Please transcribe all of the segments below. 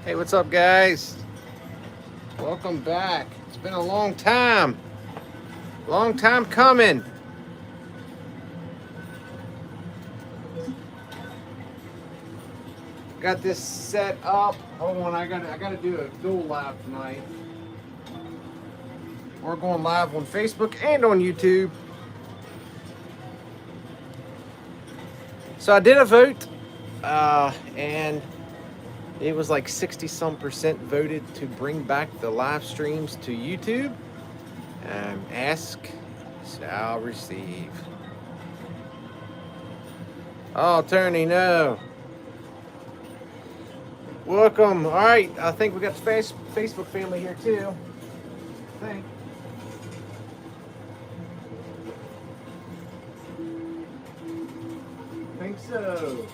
Hey, what's up, guys? Welcome back. It's been a long time coming. Got this set up. Hold on, I gotta do a dual live tonight. We're going live on Facebook and on YouTube. So I did a vote, and it was like 60-some% voted to bring back the live streams to YouTube. Ask shall receive. Oh, Tony, no. Welcome. All right, I think we got the Facebook family here too. I think so.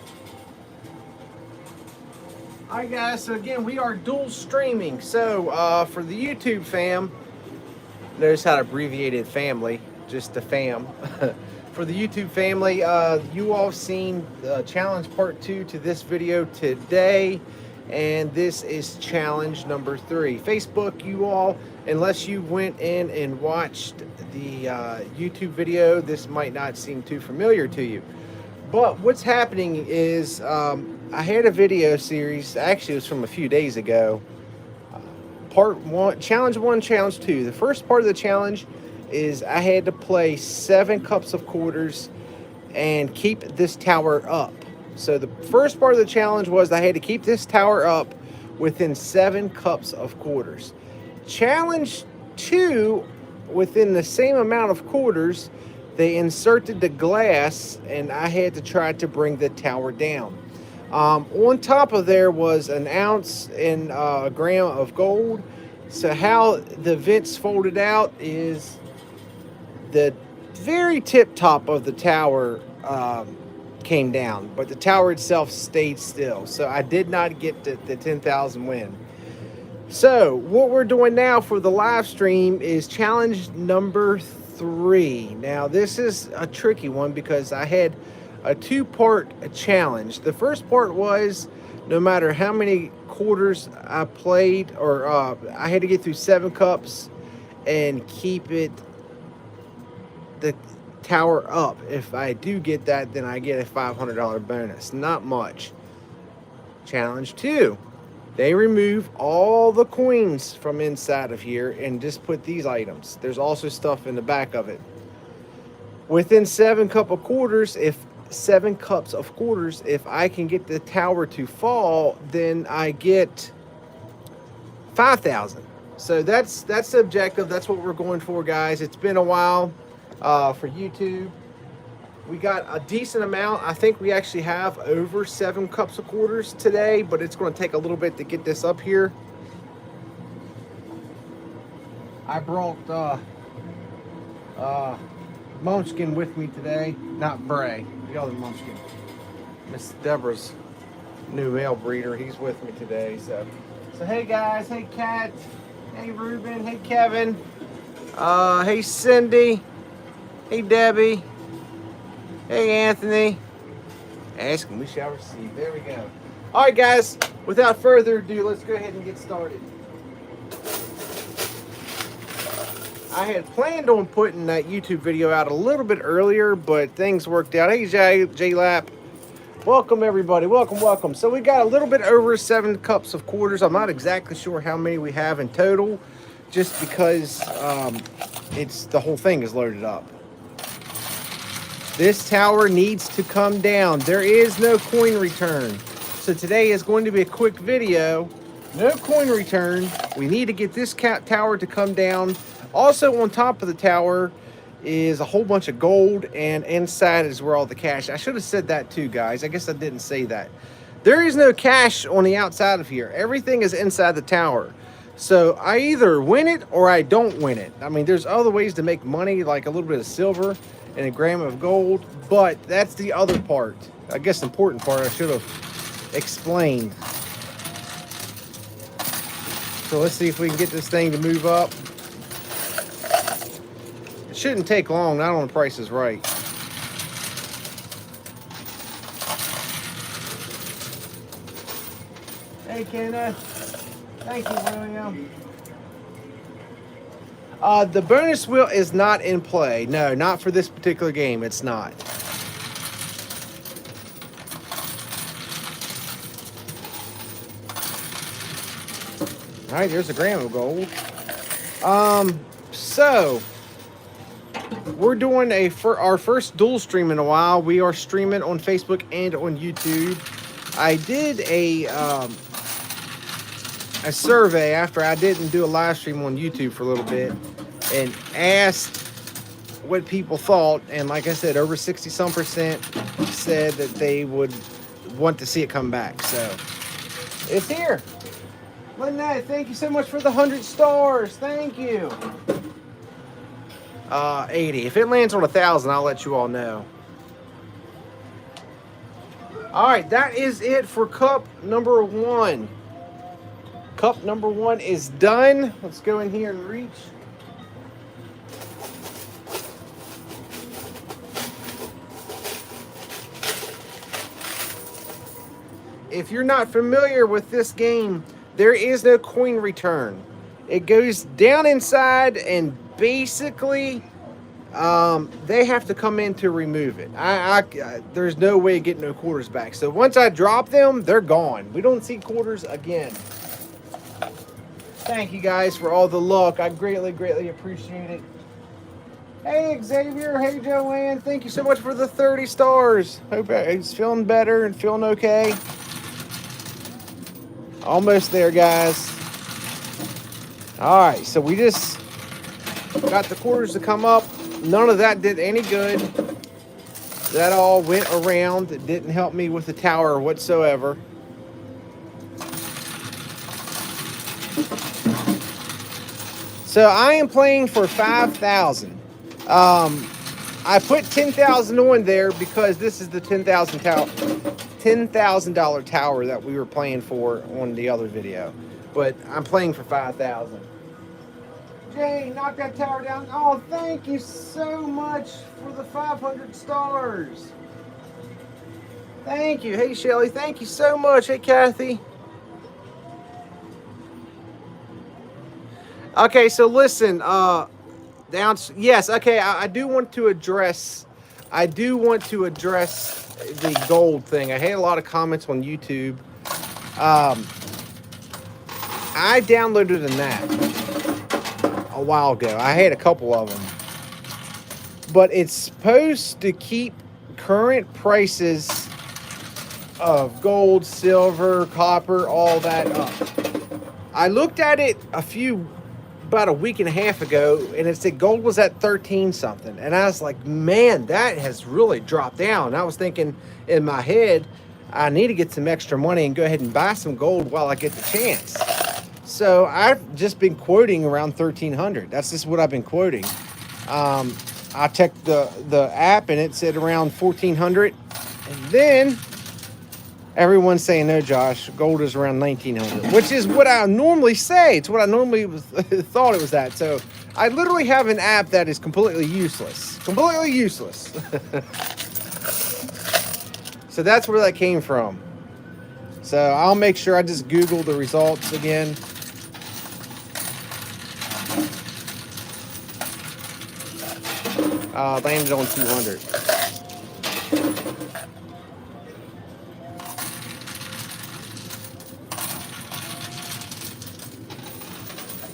Alright guys, so again we are dual streaming. So for the YouTube fam, notice how I abbreviated family, just the fam. For the YouTube family, you all have seen challenge part 2 to this video today, and this is challenge number 3. Facebook, you all, unless you went in and watched the YouTube video, this might not seem too familiar to you. But what's happening is I had a video series, actually it was from a few days ago, part 1, challenge 1, challenge 2. The first part of the challenge is I had to play 7 cups of quarters and keep this tower up. So the first part of the challenge was I had to keep this tower up within 7 cups of quarters. Challenge 2, within the same amount of quarters, they inserted the glass and I had to try to bring the tower down. On top of there was an ounce and a gram of gold. So how the vents folded out is the very tip top of the tower came down, but the tower itself stayed still. So I did not get the 10,000 win. So what we're doing now for the live stream is challenge number 3. Now this is a tricky one because I had a 2-part challenge. The first part was no matter how many quarters I played, or I had to get through 7 cups and keep the tower up. If I do get that, then I get a $500 bonus. Not much. Challenge 2. They remove all the coins from inside of here and just put these items. There's also stuff in the back of it. Within 7 cups of quarters, if I can get the tower to fall, then I get 5,000. So that's the objective. That's what we're going for, guys. It's been a while for YouTube. We got a decent amount. I think we actually have over 7 cups of quarters today, but it's going to take a little bit to get this up here. I brought Munchkin with me today, not Bray, the other Munchkin. Miss Deborah's new male breeder. He's with me today. So hey guys, hey Kat, hey Ruben, hey Kevin, hey Cindy, hey Debbie, hey Anthony. Ask and we shall receive. There we go. All right, guys. Without further ado, let's go ahead and get started. I had planned on putting that YouTube video out a little bit earlier, but things worked out. Hey, J-Lap. Welcome, everybody. Welcome. So we got a little bit over 7 cups of quarters. I'm not exactly sure how many we have in total, just because the whole thing is loaded up. This tower needs to come down. There is no coin return. So today is going to be a quick video. No coin return. We need to get this tower to come down. Also on top of the tower is a whole bunch of gold, and inside is where all the cash. I should have said that too, guys. I guess I didn't say that. There is no cash on the outside of here. Everything is inside the tower. So I either win it or I don't win it. I mean, there's other ways to make money, like a little bit of silver and a gram of gold, but that's the other part. I guess the important part I should have explained. So let's see if we can get this thing to move up. It shouldn't take long, not on the Price is Right. Hey, Kenneth. Thank you, William. The bonus wheel is not in play. No, not for this particular game. It's not. All right, there's a gram of gold. So we're doing our first dual stream in a while. We are streaming on Facebook and on YouTube. I did a survey after I didn't do a live stream on YouTube for a little bit and asked what people thought. And like I said, over 60% said that they would want to see it come back. So it's here. Lynette, thank you so much for the 100 stars. Thank you. 80. If it lands on 1,000, I'll let you all know. All right, that is it for cup number 1. Cup number 1 is done. Let's go in here and reach. If you're not familiar with this game, there is no coin return. It goes down inside and basically they have to come in to remove it. There's no way of getting no quarters back. So once I drop them, they're gone. We don't see quarters again. Thank you guys for all the luck. I greatly appreciate it. Hey Xavier, hey Joanne, thank you so much for the 30 stars. Hope he's feeling better and feeling okay. Almost there, guys. All right, so we just got the quarters to come up. None of that did any good. That all went around. It didn't help me with the tower whatsoever. So I am playing for 5,000. I put 10,000 on there because this is the $10,000 tower that we were playing for on the other video. But I'm playing for 5,000. Jay, knock that tower down. Oh, thank you so much for the 500 stars. Thank you. Hey, Shelly, thank you so much. Hey, Kathy. Okay, so listen, yes, okay, I do want to address the gold thing. I had a lot of comments on YouTube. I downloaded an app a while ago. I had a couple of them. But it's supposed to keep current prices of gold, silver, copper, all that up. I looked at it about a week and a half ago, and it said gold was at 13 something, and I was like, man, that has really dropped down. I was thinking in my head, I need to get some extra money and go ahead and buy some gold while I get the chance. So I've just been quoting around 1,300. That's just what I've been quoting. I checked the app and it said around 1,400, and then everyone's saying, no, Josh, gold is around 1,900, which is what I normally say. It's what I normally thought it was at. So I literally have an app that is completely useless. Completely useless. So that's where that came from. So I'll make sure I just Google the results again. Landed on 200.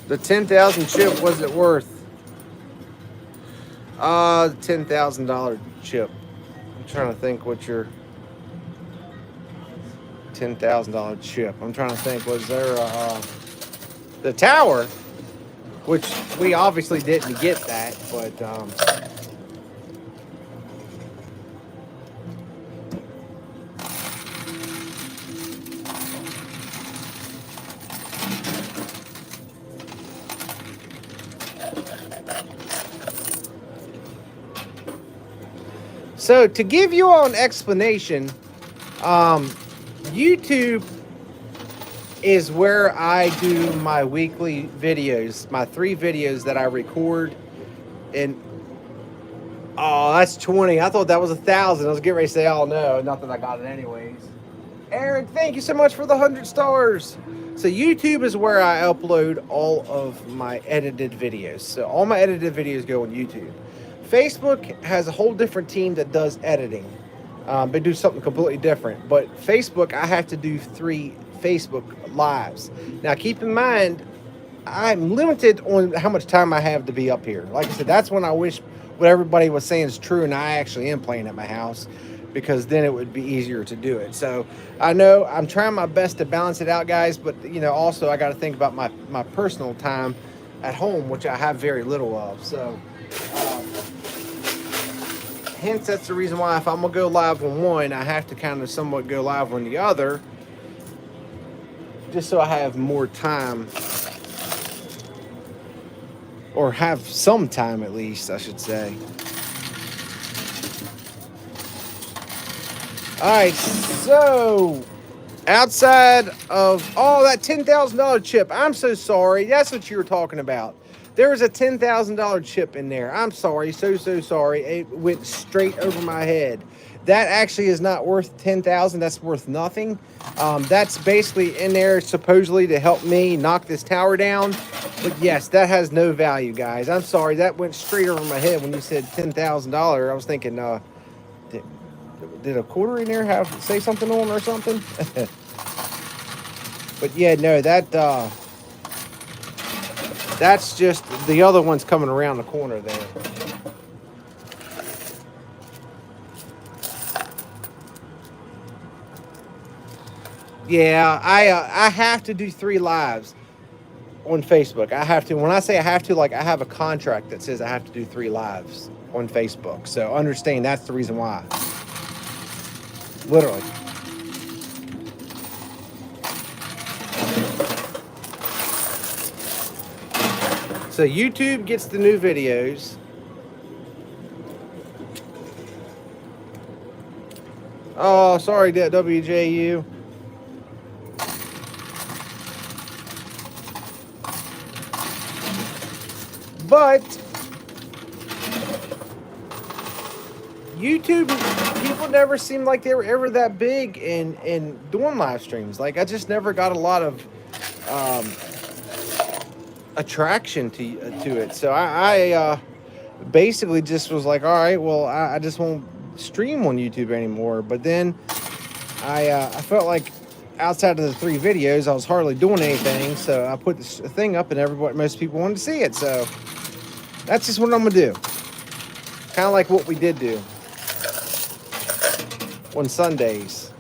The 10,000 chip, was it worth? The $10,000 chip. I'm trying to think what your $10,000 chip. I'm trying to think, was there the tower, which we obviously didn't get that, but so to give you all an explanation, YouTube is where I do my weekly videos, my 3 videos that I record. And oh, that's 20. I thought that was 1,000. I was getting ready to say, oh no, not that I got it anyways. Aaron, thank you so much for the 100 stars. So YouTube is where I upload all of my edited videos. So all my edited videos go on YouTube. Facebook has a whole different team that does editing. They do something completely different. But Facebook, I have to do 3 Facebook lives. Now keep in mind, I'm limited on how much time I have to be up here. Like I said, that's when I wish what everybody was saying is true and I actually am playing at my house, because then it would be easier to do it. So I know I'm trying my best to balance it out, guys, but you know, also I got to think about my personal time at home, which I have very little of. So hence that's the reason why if I'm gonna go live on one, I have to kind of somewhat go live on the other, just so I have more time, or have some time at least, I should say. All right, so outside of that $10,000 chip, I'm so sorry. That's what you were talking about. There was a $10,000 chip in there. I'm sorry, so sorry. It went straight over my head. That actually is not worth $10,000. That's worth nothing. That's basically in there supposedly to help me knock this tower down. But yes, that has no value, guys. I'm sorry. That went straight over my head when you said $10,000. I was thinking, did a quarter in there have say something on or something? But yeah, no, that's just the other one's coming around the corner there. Yeah, I have to do 3 lives on Facebook. I have to. When I say I have to, like, I have a contract that says I have to do 3 lives on Facebook. So understand that's the reason why. Literally. So YouTube gets the new videos. Oh, sorry, WJU. But YouTube, people never seemed like they were ever that big in doing live streams. Like, I just never got a lot of attraction to it. So I basically just was like, all right, well, I just won't stream on YouTube anymore. But then I felt like outside of the 3 videos, I was hardly doing anything. So I put this thing up, and most people wanted to see it. So that's just what I'm gonna do. Kind of like what we did do on Sundays.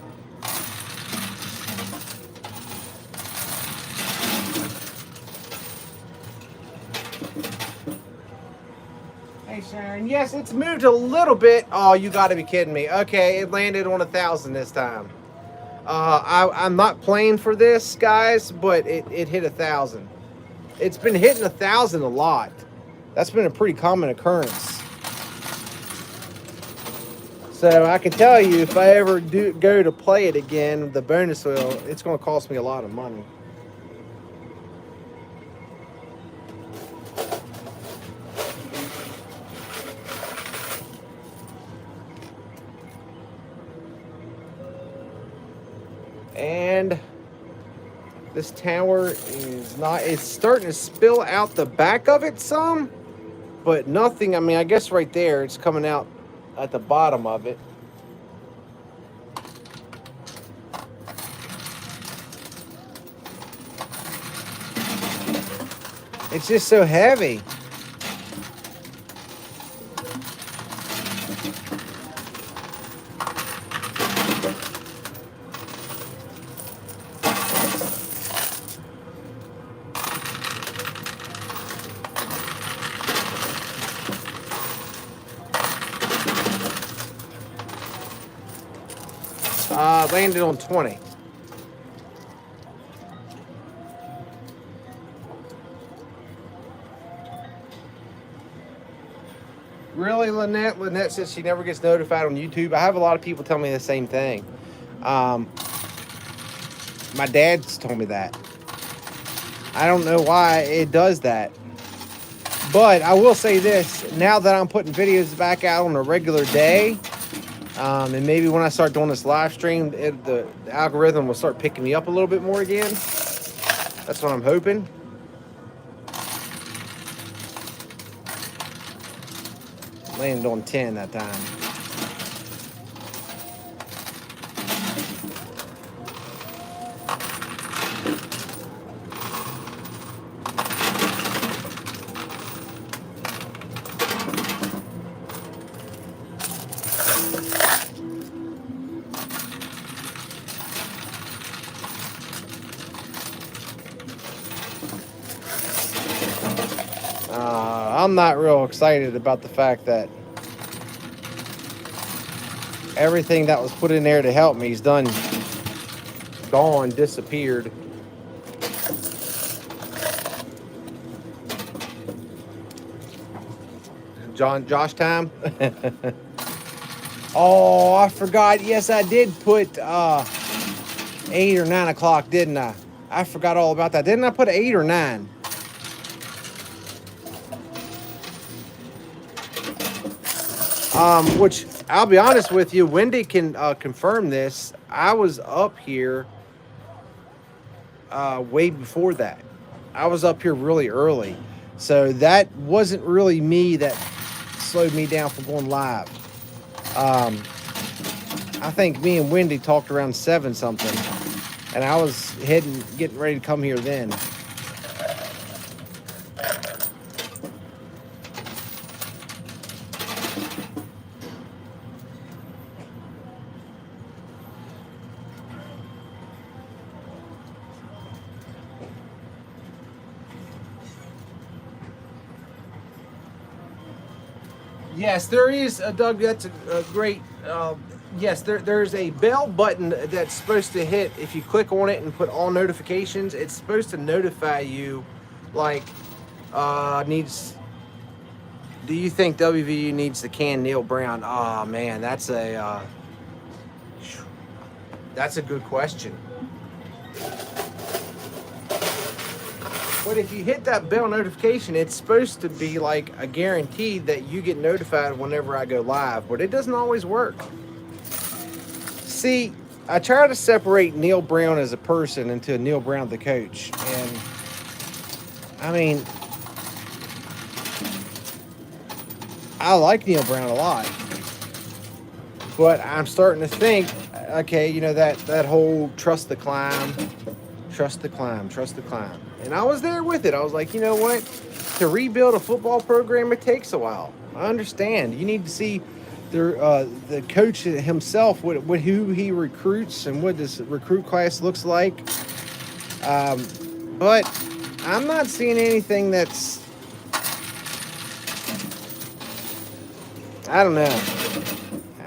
Hey Sharon, yes, it's moved a little bit. Oh, you gotta be kidding me. Okay, it landed on 1,000 this time. I'm not playing for this, guys, but it hit 1,000. It's been hitting 1,000 a lot. That's been a pretty common occurrence. So I can tell you, if I ever go to play it again, the bonus wheel, it's going to cost me a lot of money. And this tower is not, it's starting to spill out the back of it some, but nothing. I mean, I guess right there, it's coming out at the bottom of it. It's just so heavy. Landed on 20. Really, Lynette? Lynette says she never gets notified on YouTube. I have a lot of people tell me the same thing. My dad's told me that. I don't know why it does that. But I will say this. Now that I'm putting videos back out on a regular day, And maybe when I start doing this live stream, the algorithm will start picking me up a little bit more again. That's what I'm hoping. Landed on 10 that time. I'm not real excited about the fact that everything that was put in there to help me is done, gone, disappeared. Josh time. Oh, I forgot. Yes, I did put 8 or 9 o'clock, didn't I? I forgot all about that. Didn't I put 8 or 9? Which I'll be honest with you, Wendy can confirm this. I was up here way before that. I was up here really early. So that wasn't really me that slowed me down from going live. I think me and Wendy talked around 7 something, and I was getting ready to come here then. Yes, there is, Doug. That's a great. Yes, there's a bell button that's supposed to hit. If you click on it and put all notifications, it's supposed to notify you. Like, needs. Do you think WVU needs to can Neil Brown? Oh man, that's a good question. But if you hit that bell notification, it's supposed to be like a guarantee that you get notified whenever I go live, but it doesn't always work. See, I try to separate Neil Brown as a person into Neil Brown the coach. And I mean, I like Neil Brown a lot, but I'm starting to think, okay, you know, that whole trust the climb. Trust the climb, trust the climb. And I was there with it. I was like, you know what? To rebuild a football program, it takes a while. I understand. You need to see the coach himself, what who he recruits and what this recruit class looks like. But I'm not seeing anything that's, I don't know.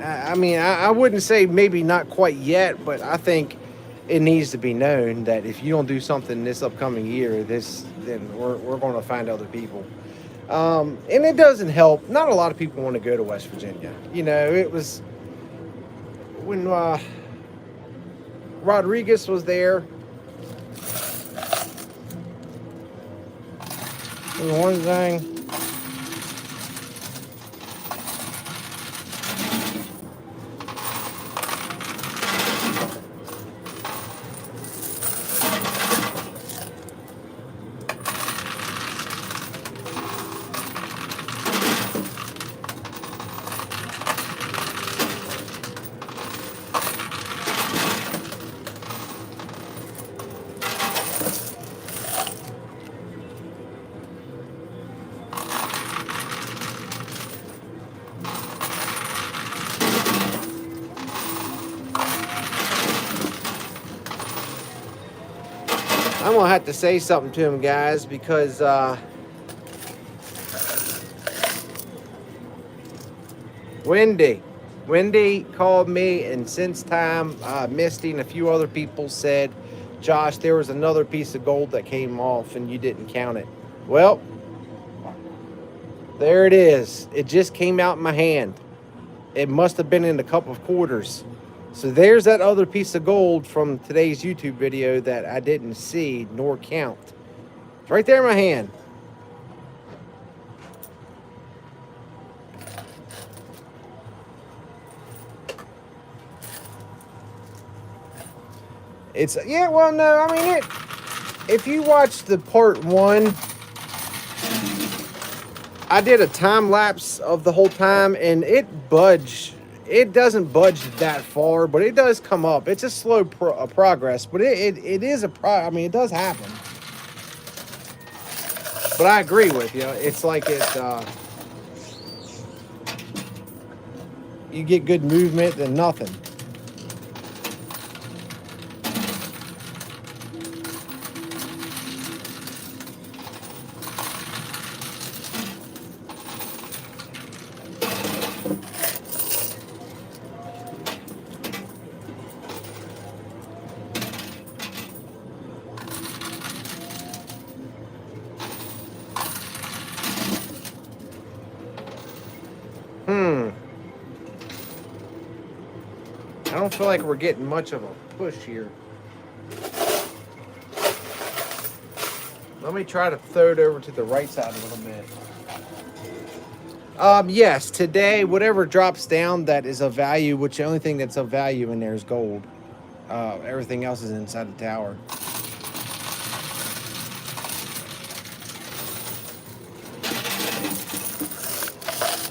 I mean, I wouldn't say maybe not quite yet, but I think it needs to be known that if you don't do something this upcoming year, then we're going to find other people. And it doesn't help. Not a lot of people want to go to West Virginia. You know, it was when Rodriguez was there. The one thing. I'm going to have to say something to him, guys, because Wendy called me, and since time, Misty and a few other people said, Josh, there was another piece of gold that came off and you didn't count it. Well, there it is. It just came out in my hand. It must have been in a couple of quarters. So there's that other piece of gold from today's YouTube video that I didn't see nor count. It's right there in my hand. It's, yeah, well, no, I mean, if you watch the part 1, I did a time lapse of the whole time, and it doesn't budge that far, but it does come up. It's a slow progress, but it is I mean, it does happen. But I agree with you. It's like you get good movement than nothing. I don't feel like we're getting much of a push here. Let me try to throw it over to the right side a little bit. Yes, today, whatever drops down that is of value, which the only thing that's of value in there is gold. Everything else is inside the tower.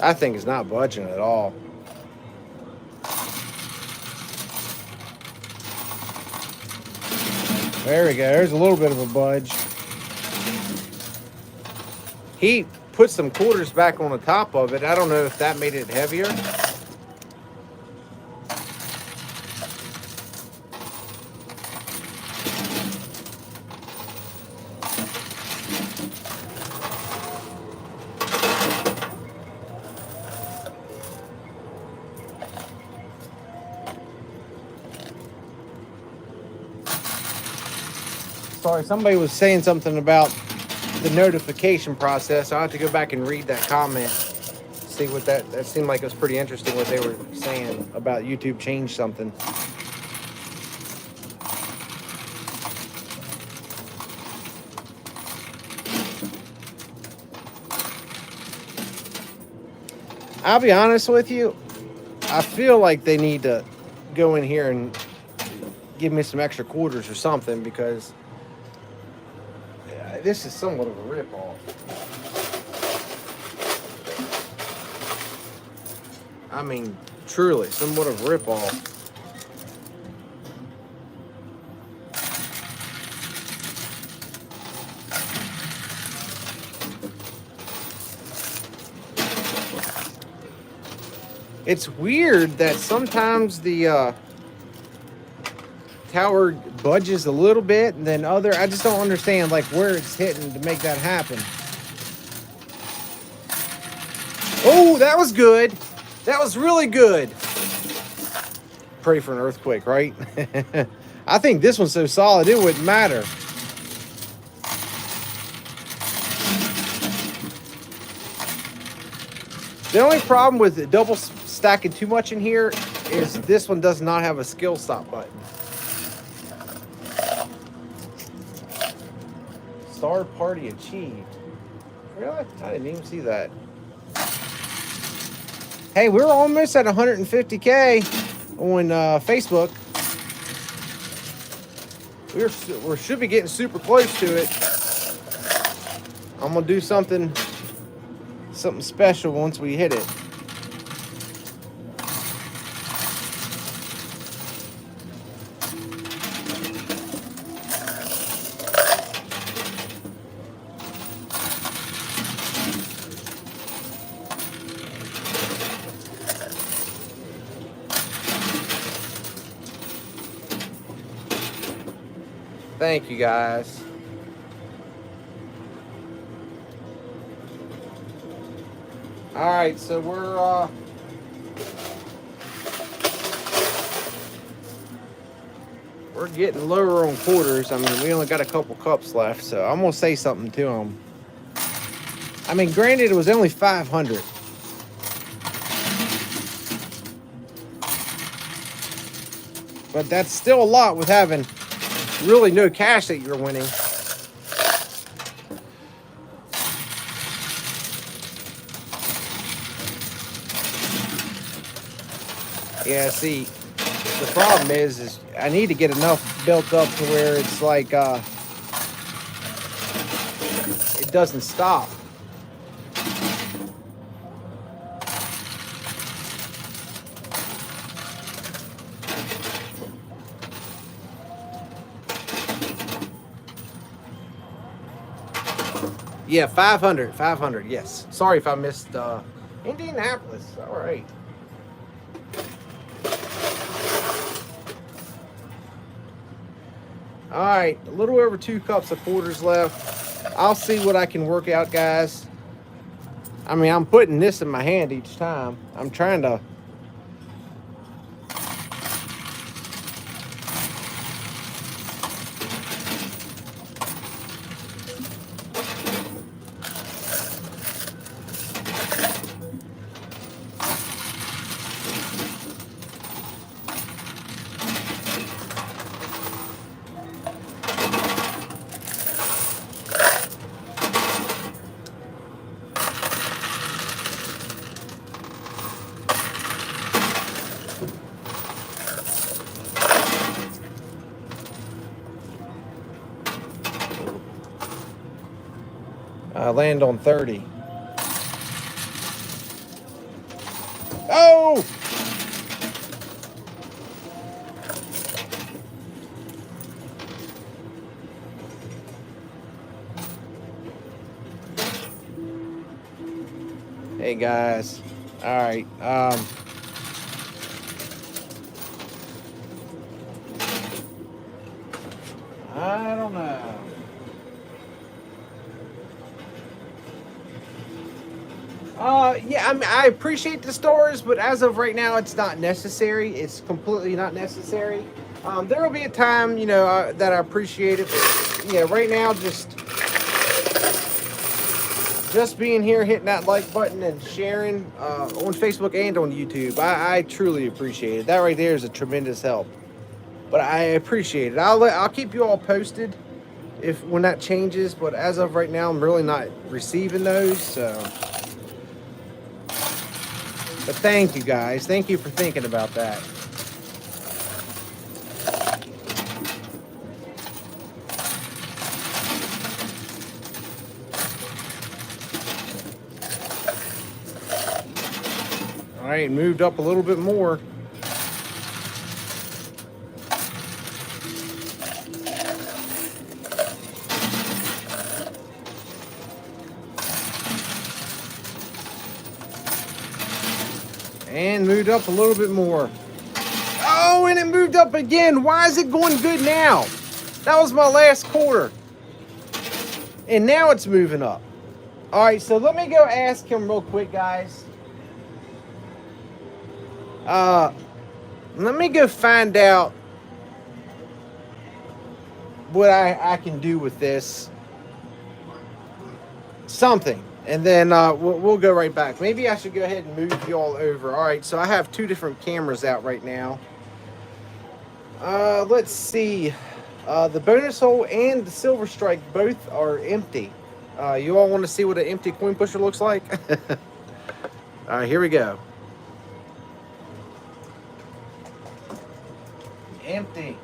I think it's not budging at all. There we go. There's a little bit of a budge. He put some quarters back on the top of it. I don't know if that made it heavier. Sorry, somebody was saying something about the notification process. I'll have to go back and read that comment. See what that seemed like it was pretty interesting what they were saying about YouTube changed something. I'll be honest with you, I feel like they need to go in here and give me some extra quarters or something, because this is somewhat of a rip-off. I mean, truly, somewhat of a rip-off. It's weird that sometimes the tower budges a little bit, and then I just don't understand like where it's hitting to make that happen. Oh, that was good. That was really good. Pray for an earthquake, right? I think this one's so solid it wouldn't matter. The only problem with double stacking too much in here is this one does not have a skill stop button. Star party achieved. Really? I didn't even see that. Hey, we're almost at 150K on Facebook. We should be getting super close to it. I'm gonna do something special once we hit it. Thank you, guys. All right, so we're getting lower on quarters. I mean, we only got a couple cups left, so I'm gonna say something to them. I mean, granted, it was only 500. But that's still a lot with having really no cash that you're winning. Yeah, see, The problem is I need to get enough built up to where it's like it doesn't stop. Yeah, 500, yes. Sorry if I missed Indianapolis. All right. All right, a little over 2 cups of quarters left. I'll see what I can work out, guys. I mean, I'm putting this in my hand each time. I'm trying to... land on 30. Oh! Hey guys. All right. I don't know. Yeah, I mean, I appreciate the stores, but as of right now, it's not necessary. It's completely not necessary. There will be a time, you know, that I appreciate it. But, yeah, right now, just being here, hitting that like button and sharing on Facebook and on YouTube. I truly appreciate it. That right there is a tremendous help. But I appreciate it. I'll keep you all posted when that changes. But as of right now, I'm really not receiving those. So. But thank you guys. Thank you for thinking about that. All right, moved up a little bit more. And moved up a little bit more. Oh, and it moved up again. Why is it going good now? That was my last quarter. And now it's moving up. All right, so let me go ask him real quick, guys. Let me go find out what I can do with this. Something. And then we'll go right back. Maybe I should go ahead and move you all over. All right, so I have 2 different cameras out right now. Let's see. The bonus hole and the silver strike both are empty. You all want to see what an empty coin pusher looks like? All right, here we go. Empty.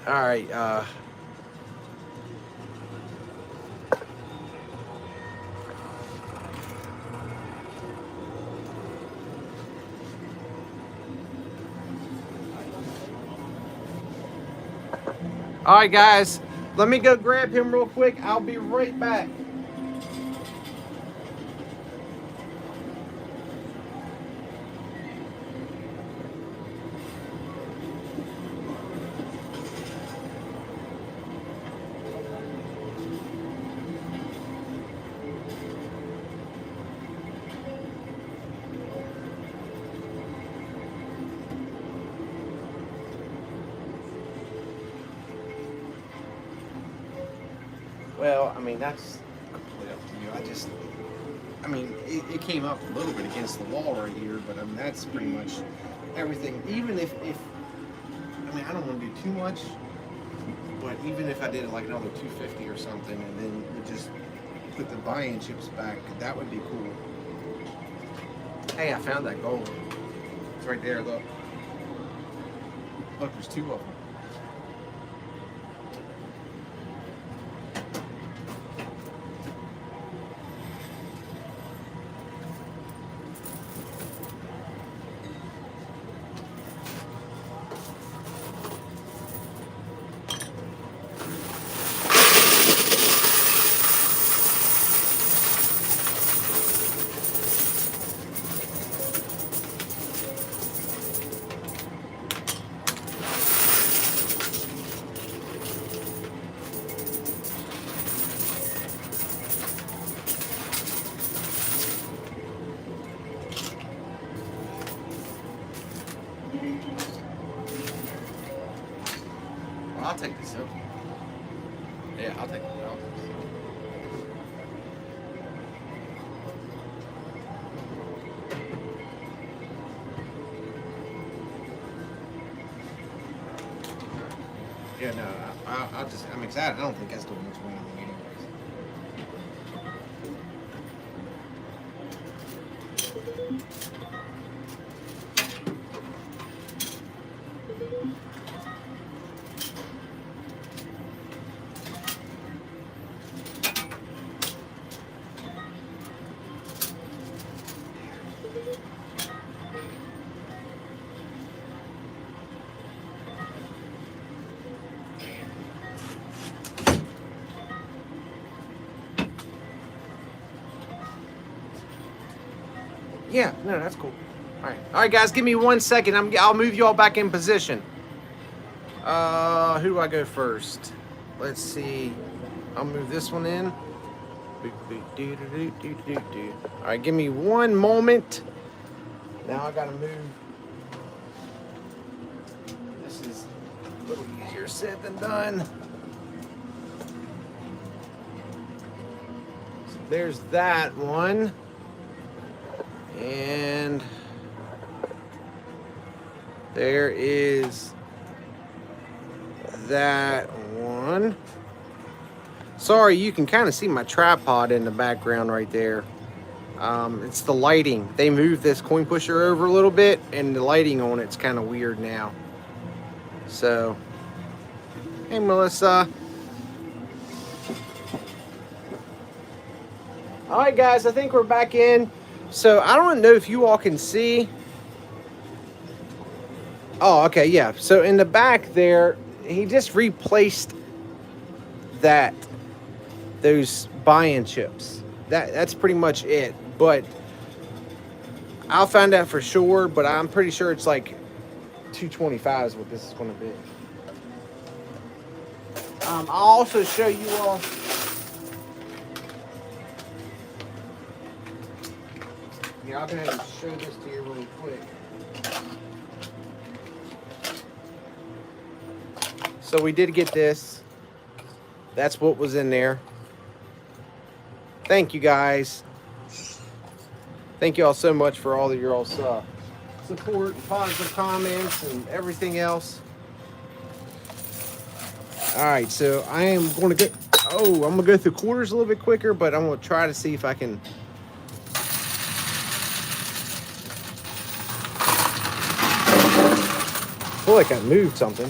All right. All right, guys, let me go grab him real quick. I'll be right back. Well, I mean, that's completely up to you. I mean, it came up a little bit against the wall right here, but I mean, that's pretty much everything. Even if I mean, I don't want to do too much, but even if I did like another 250 or something, and then we just put the buy-in chips back, that would be cool. Hey, I found that gold. It's right there, look. Look, there's two of them. I'll take this up. Yeah, I'll take it out. Yeah, no, I'm excited. I don't think that's doing much more anything anyways. Yeah, no, that's cool. All right, guys, give me 1 second. I'll move you all back in position. Who do I go first? Let's see. I'll move this one in. All right, give me 1 moment. Now I gotta move. This is a little easier said than done. So there's that one. And there is that one. Sorry, you can kind of see my tripod in the background right there. It's the lighting. They moved this coin pusher over a little bit, and the lighting on it's kind of weird now. So, hey Melissa. All right, guys, I think we're back in. So I don't know if you all can see. Oh, okay, yeah. So in the back there, he just replaced those buy-in chips. That's pretty much it. But I'll find out for sure, but I'm pretty sure it's like 225 is what this is going to be. I'll also show you all. Yeah, I'll go ahead and show this to you really quick. So we did get this. That's what was in there. Thank you guys. Thank you all so much for all of your all support and positive comments and everything else. All right, so I am going to go. Oh, I'm going to go through quarters a little bit quicker, but I'm going to try to see if I can. I feel like I moved something.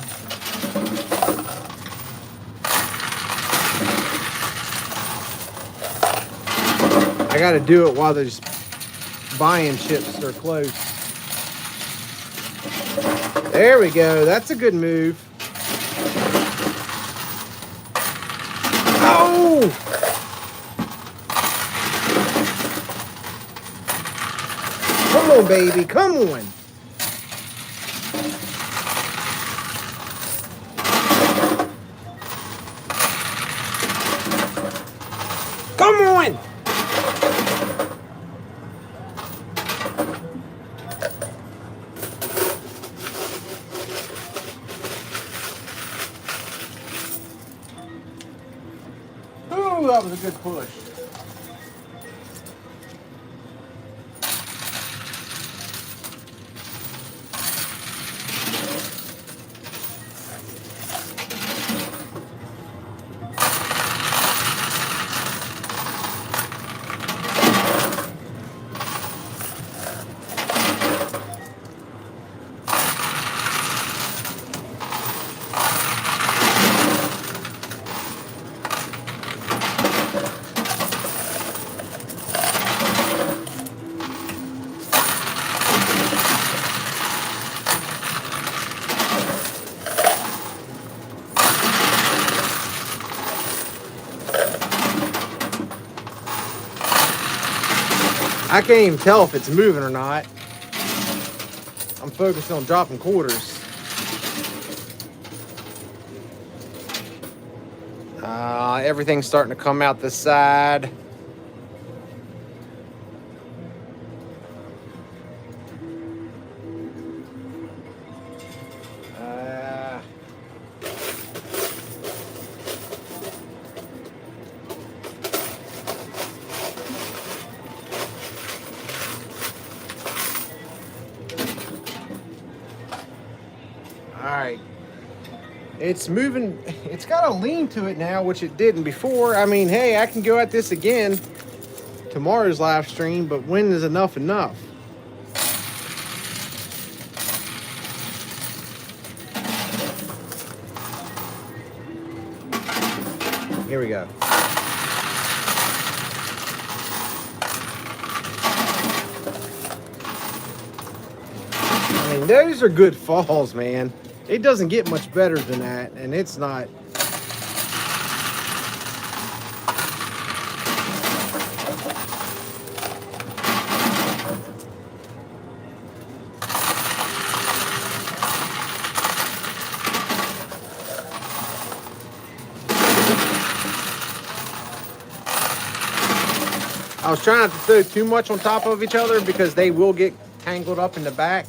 I got to do it while those buy-in chips are close. There we go. That's a good move. Oh! Come on, baby. Come on. Come on! Ooh, that was a good push. I can't even tell if it's moving or not. I'm focused on dropping quarters. Everything's starting to come out the side. Alright, it's moving. It's got a lean to it now, which it didn't before. I mean, hey, I can go at this again tomorrow's live stream, but when is enough? Here we go. I mean, those are good falls, man. It doesn't get much better than that, and it's not. I was trying not to throw too much on top of each other because they will get tangled up in the back.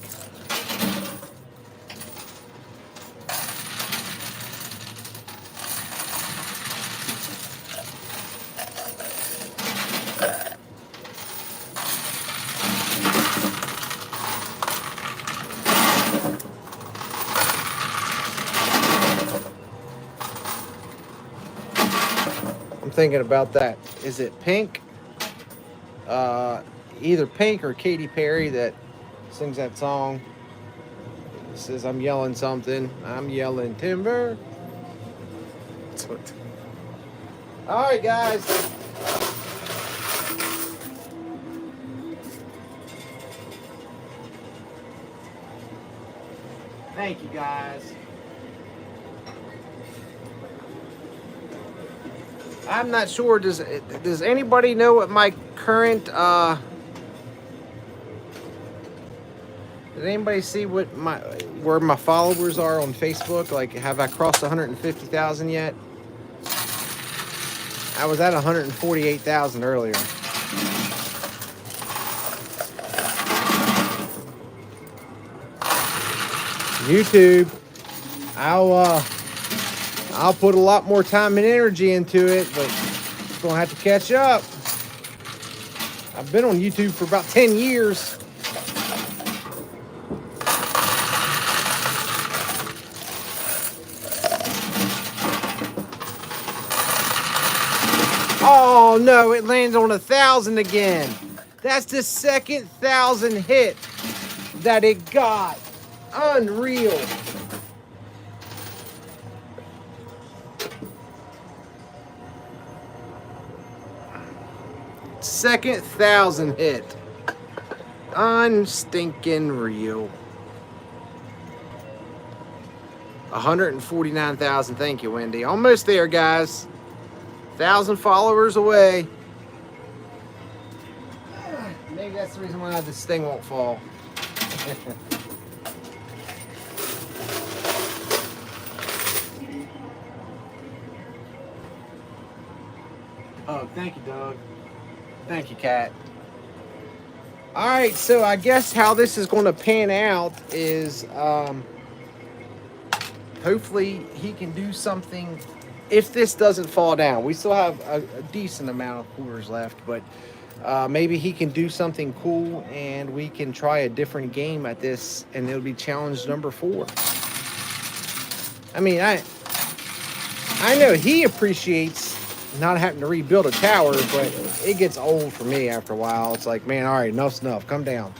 I'm thinking about that. Is it Pink? Either Pink or Katy Perry that sings that song. It says, I'm yelling something. I'm yelling timber. That's what. All right, guys. Thank you, guys. I'm not sure. Does anybody know what my current did anybody see what where my followers are on Facebook? Like, have I crossed 150,000 yet? I was at 148,000 earlier. YouTube, I'll put a lot more time and energy into it, but it's gonna have to catch up. I've been on YouTube for about 10 years. Oh no, it lands on 1,000 again. That's the second 1,000 hit that it got. Unreal. Second 1,000 hit. Unstinking real. 149,000. Thank you, Wendy. Almost there, guys. 1,000 followers away. Maybe that's the reason why this thing won't fall. Oh, thank you, Doug. Thank you, Kat. All right, so I guess how this is going to pan out is hopefully he can do something. If this doesn't fall down, we still have a decent amount of quarters left, but maybe he can do something cool and we can try a different game at this, and it'll be challenge number 4. I mean, I know he appreciates not having to rebuild a tower, but it gets old for me after a while. It's like, man, all right, enough's enough. Come down.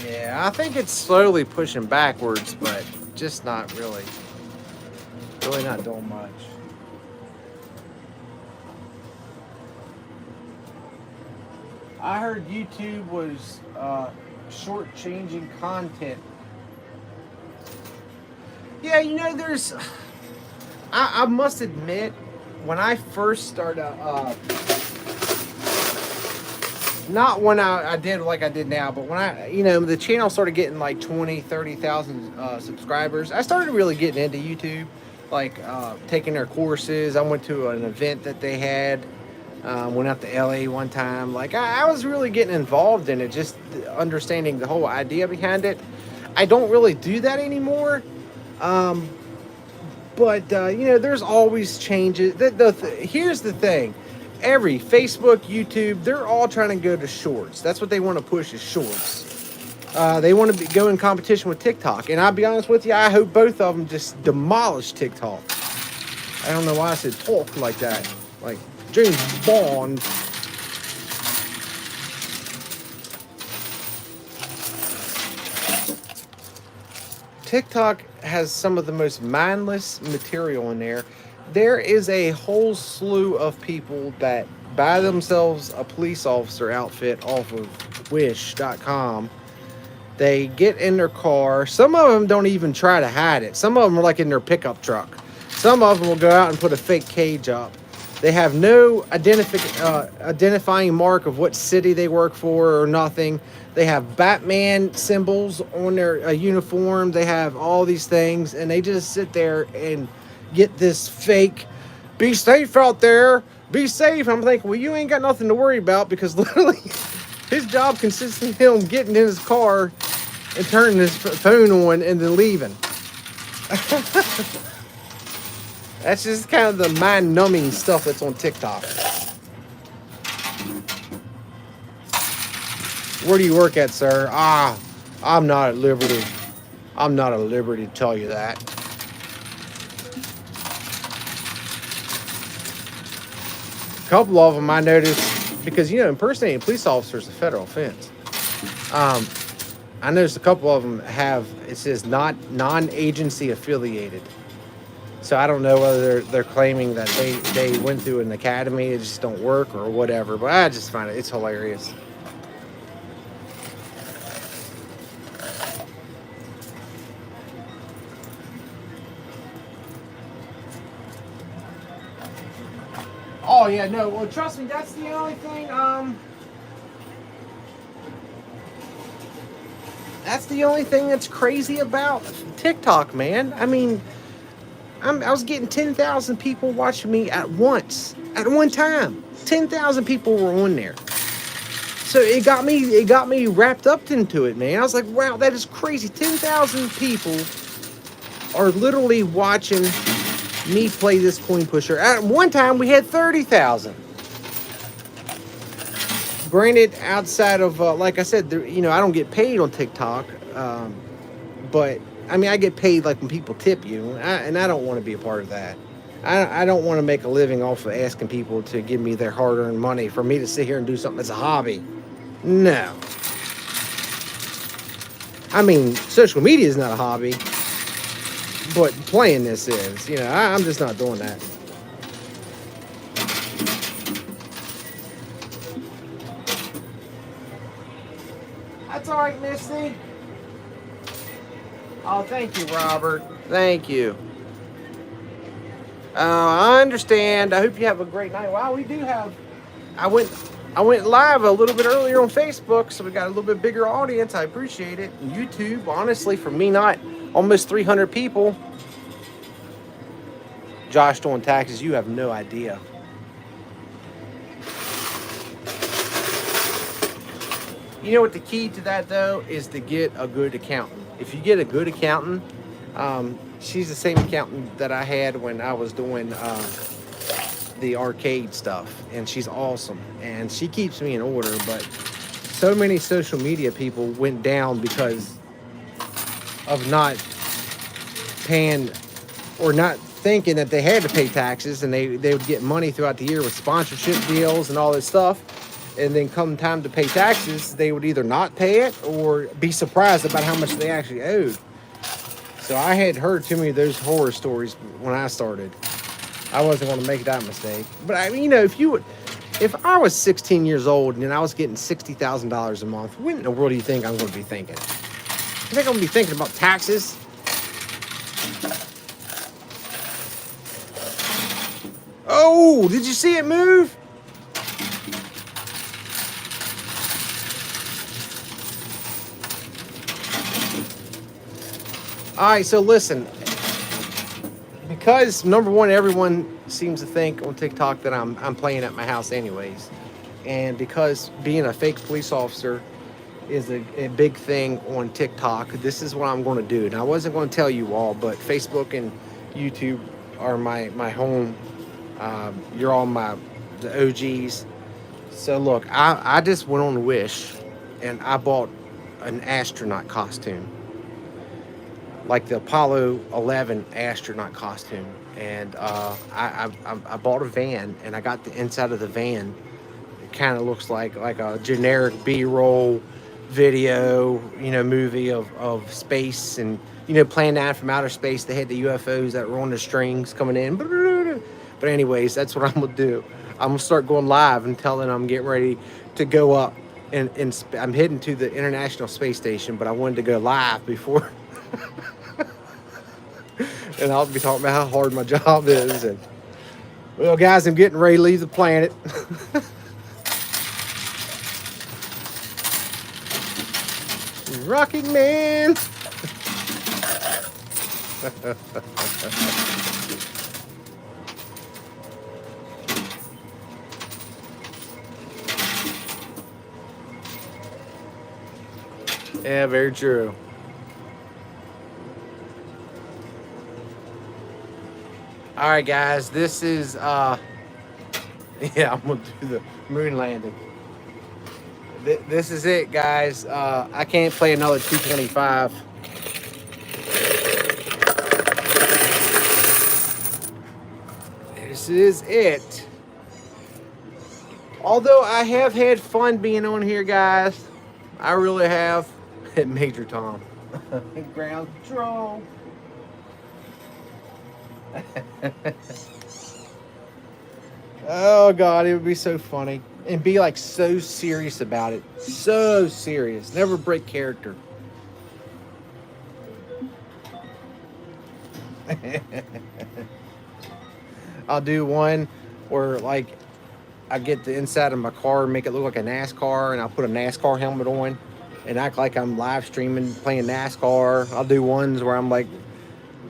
Yeah, I think it's slowly pushing backwards, but just not really. Really not doing much. I heard YouTube was shortchanging content. Yeah, you know, there's. I must admit, when I first started, not when I did like I did now, but when the channel started getting like 20, 30,000 subscribers, I started really getting into YouTube, like taking their courses. I went to an event that they had. Went out to LA one time. Like I was really getting involved in it, just understanding the whole idea behind it. I don't really do that anymore. But there's always changes. Here's the thing: every Facebook, YouTube, they're all trying to go to shorts. That's what they want to push is shorts. They want to go in competition with TikTok, and I'll be honest with you, I hope both of them just demolish TikTok. I don't know why I said talk like that, like James Bond. TikTok has some of the most mindless material in there. There is a whole slew of people that buy themselves a police officer outfit off of wish.com. They get in their car. Some of them don't even try to hide it. Some of them are like in their pickup truck. Some of them will go out and put a fake cage up. They have no identifying mark of what city they work for or nothing. They have Batman symbols on their uniform. They have all these things, and they just sit there and get this fake, be safe out there, be safe. I'm thinking, well, you ain't got nothing to worry about, because literally his job consists of him getting in his car and turning his phone on and then leaving. That's just kind of the mind-numbing stuff that's on TikTok. Where do you work at, sir? I'm not at liberty. I'm not at liberty to tell you that. A couple of them I noticed, because, impersonating a police officer is a federal offense. I noticed a couple of them it says not non-agency affiliated. So I don't know whether they're claiming that they went through an academy, it just don't work or whatever. But I just find it's hilarious. Oh yeah, no. Well, trust me, that's the only thing. That's the only thing that's crazy about TikTok, man. I mean, I was getting 10,000 people watching me at once, at one time. 10,000 people were on there. So it got me wrapped up into it, man. I was like, wow, that is crazy. 10,000 people are literally watching me play this coin pusher. At one time, we had 30,000. Granted, outside of, like I said, I don't get paid on TikTok, but I mean, I get paid like when people tip you, and I don't want to be a part of that. I don't want to make a living off of asking people to give me their hard-earned money for me to sit here and do something that's a hobby. No. I mean, social media is not a hobby, but playing this is. I'm just not doing that. That's all right, Misty. Oh, thank you, Robert. Thank you. I understand. I hope you have a great night. Wow, we do have. I went live a little bit earlier on Facebook, so we got a little bit bigger audience. I appreciate it. And YouTube, honestly, for me, not almost 300 people. Josh doing taxes, you have no idea. You know what the key to that, though, is to get a good accountant. If you get a good accountant, she's the same accountant that I had when I was doing the arcade stuff, and she's awesome, and she keeps me in order. But so many social media people went down because of not paying or not thinking that they had to pay taxes, and they would get money throughout the year with sponsorship deals and all this stuff. And then come time to pay taxes, they would either not pay it or be surprised about how much they actually owed. So I had heard too many of those horror stories when I started. I wasn't going to make that mistake. But I mean, you know, if I was 16 years old and I was getting $60,000 a month, what in the world do you think I'm going to be thinking? You think I'm going to be thinking about taxes? Oh, did you see it move? All right, so listen, because number one, everyone seems to think on TikTok that I'm playing at my house anyways, and because being a fake police officer is a big thing on TikTok, this is what I'm going to do. And I wasn't going to tell you all, but Facebook and YouTube are my home. You're all the OGs. So look, I just went on Wish and I bought an astronaut costume, like the Apollo 11 astronaut costume. And I bought a van, and I got the inside of the van. It kind of looks like a generic B-roll video, you know, movie of space, and, you know, playing that from outer space. They had the UFOs that were on the strings coming in. But anyways, that's what I'm going to do. I'm going to start going live and telling them I'm getting ready to go up. And I'm heading to the International Space Station, but I wanted to go live before. And I'll be talking about how hard my job is. And, well, guys, I'm getting ready to leave the planet. Rocket Man. Yeah, very true. All right, guys, this is yeah, I'm gonna do the moon landing. This is it, guys. I can't play another 225. This is it. Although I have had fun being on here, guys. I really have. Major Tom. Ground control. Oh God, it would be so funny. And be like so serious about it. So serious. Never break character. I'll do one where like I get the inside of my car and make it look like a NASCAR, and I'll put a NASCAR helmet on and act like I'm live streaming playing NASCAR. I'll do ones where I'm like,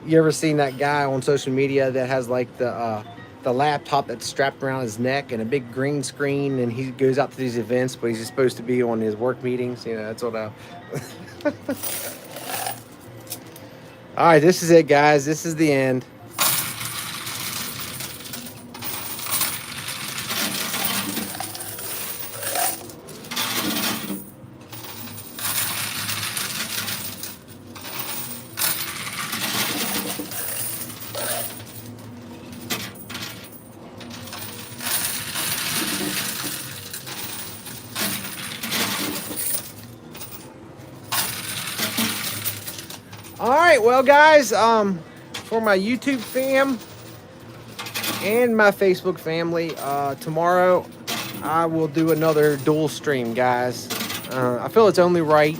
you ever seen that guy on social media that has like the laptop that's strapped around his neck and a big green screen, and he goes out to these events, but he's supposed to be on his work meetings? You know, that's what I... All right, this is it, guys. This is the end. All right, well, guys, for my YouTube fam and my Facebook family, tomorrow I will do another dual stream, guys. I feel it's only right,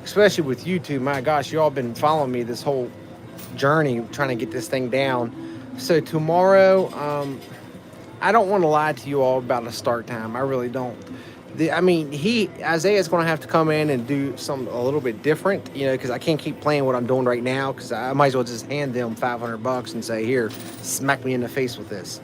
especially with YouTube. My gosh, you all been following me this whole journey trying to get this thing down. So tomorrow, I don't want to lie to you all about the start time. I really don't. Isaiah's going to have to come in and do something a little bit different, you know, because I can't keep playing what I'm doing right now, because I might as well just hand them $500 and say, here, smack me in the face with this.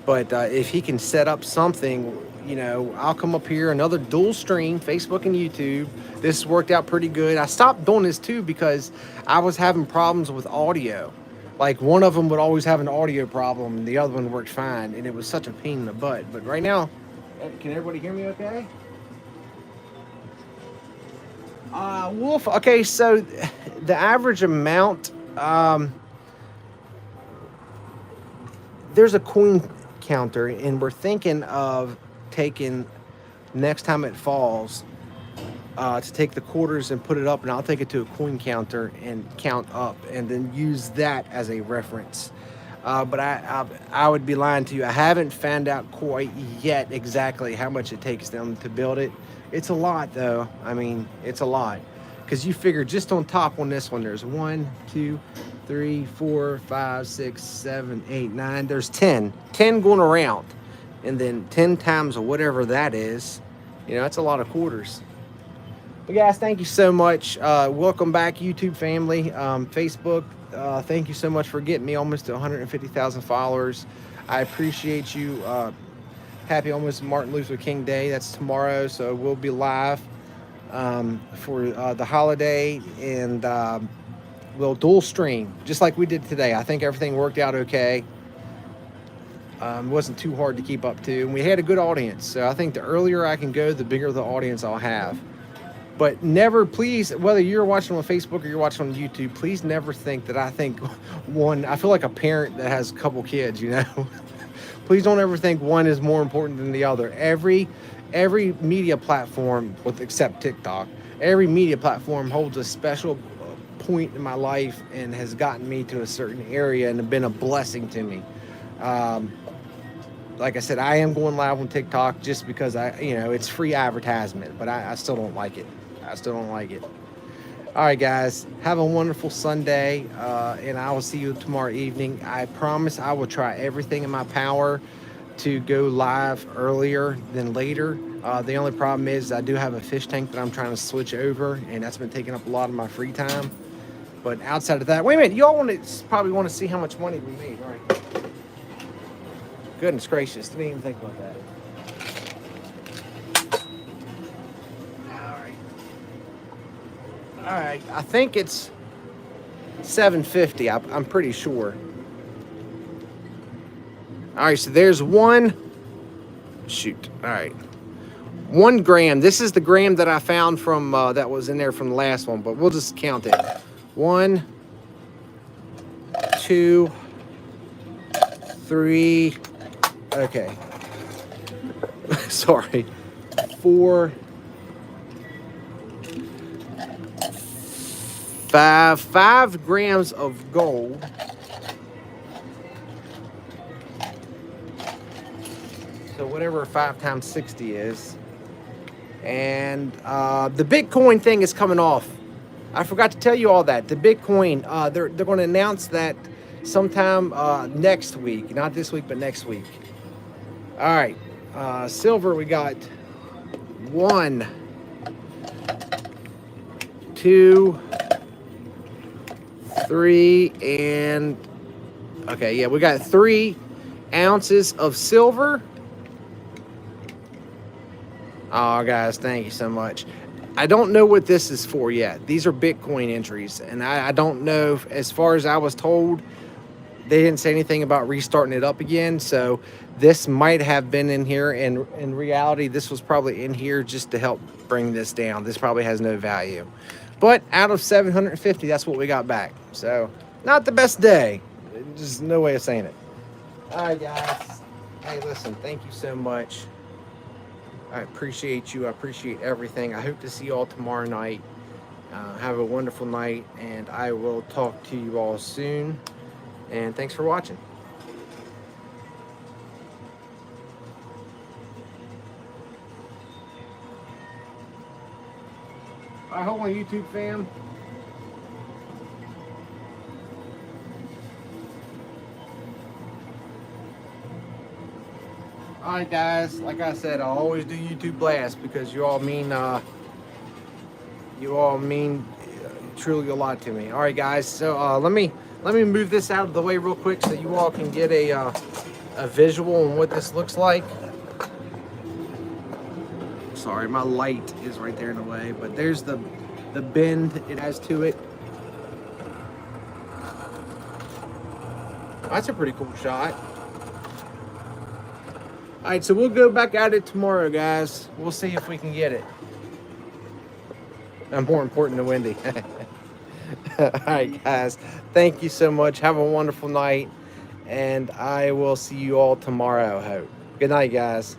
But if he can set up something, you know, I'll come up here, another dual stream, Facebook and YouTube. This worked out pretty good. I stopped doing this too because I was having problems with audio. Like one of them would always have an audio problem and the other one worked fine, and it was such a pain in the butt. But right now, can everybody hear me okay? Wolf, okay, so the average amount, there's a coin counter, and we're thinking of taking next time it falls, to take the quarters and put it up, and I'll take it to a coin counter and count up, and then use that as a reference. But I would be lying to you. I haven't found out quite yet exactly how much it takes them to build it. It's a lot, though. I mean, it's a lot. Because you figure just on top on this one, there's 1, 2, 3, 4, 5, 6, 7, 8, 9. There's 10. 10 going around. And then 10 times whatever that is, you know, that's a lot of quarters. But guys, thank you so much. Welcome back, YouTube family. Facebook, thank you so much for getting me almost to 150,000 followers. I appreciate you. Happy almost Martin Luther King Day. That's tomorrow, so we'll be live for the holiday, and we'll dual stream just like we did today. I think everything worked out okay. It wasn't too hard to keep up to, and we had a good audience. So I think the earlier I can go, the bigger the audience I'll have. But never, please, whether you're watching on Facebook or you're watching on YouTube, please never think that I think one, I feel like a parent that has a couple kids, you know. Please don't ever think one is more important than the other. Every media platform, except TikTok, every media platform holds a special point in my life and has gotten me to a certain area and have been a blessing to me. Like I said, I am going live on TikTok just because it's free advertisement, but I still don't like it. I still don't like it. All right, guys, have a wonderful Sunday, and I will see you tomorrow evening. I promise I will try everything in my power to go live earlier than later. The only problem is I do have a fish tank that I'm trying to switch over, and that's been taking up a lot of my free time. But outside of that, wait a minute, y'all probably want to see how much money we made, right? Goodness gracious, didn't even think about that. All right, I think it's $7.50. I'm pretty sure. All right, so there's one. Shoot. All right, 1 gram. This is the gram that I found from that was in there from the last one, but we'll just count it. 1, 2, 3. Okay. Sorry. 4. 5 grams of gold. So whatever 5 times 60 is. And the Bitcoin thing is coming off. I forgot to tell you all that. The Bitcoin, they're going to announce that sometime next week. Not this week, but next week. All right. Silver, we got 1, 2, 3, and okay, yeah, we got 3 ounces of silver. Oh, guys, thank you so much. I don't know what this is for yet. These are Bitcoin entries, and I don't know. As far as I was told, they didn't say anything about restarting it up again, so this might have been in here, and in reality, this was probably in here just to help bring this down. This probably has no value. But out of 750, that's what we got back. So, not the best day. Just no way of saying it. All right, guys. Hey, listen, thank you so much. I appreciate you. I appreciate everything. I hope to see you all tomorrow night. Have a wonderful night, and I will talk to you all soon. And thanks for watching. All right, hold on, YouTube fam. All right, guys. Like I said, I always do YouTube blast because you all mean truly a lot to me. All right, guys. So let me move this out of the way real quick so you all can get a visual on what this looks like. Sorry, my light is right there in the way, but there's the bend it has to it. That's a pretty cool shot. All right, so we'll go back at it tomorrow, guys. We'll see if we can get it. I'm more important than Wendy. All right, guys. Thank you so much. Have a wonderful night, and I will see you all tomorrow, I hope. Good night, guys.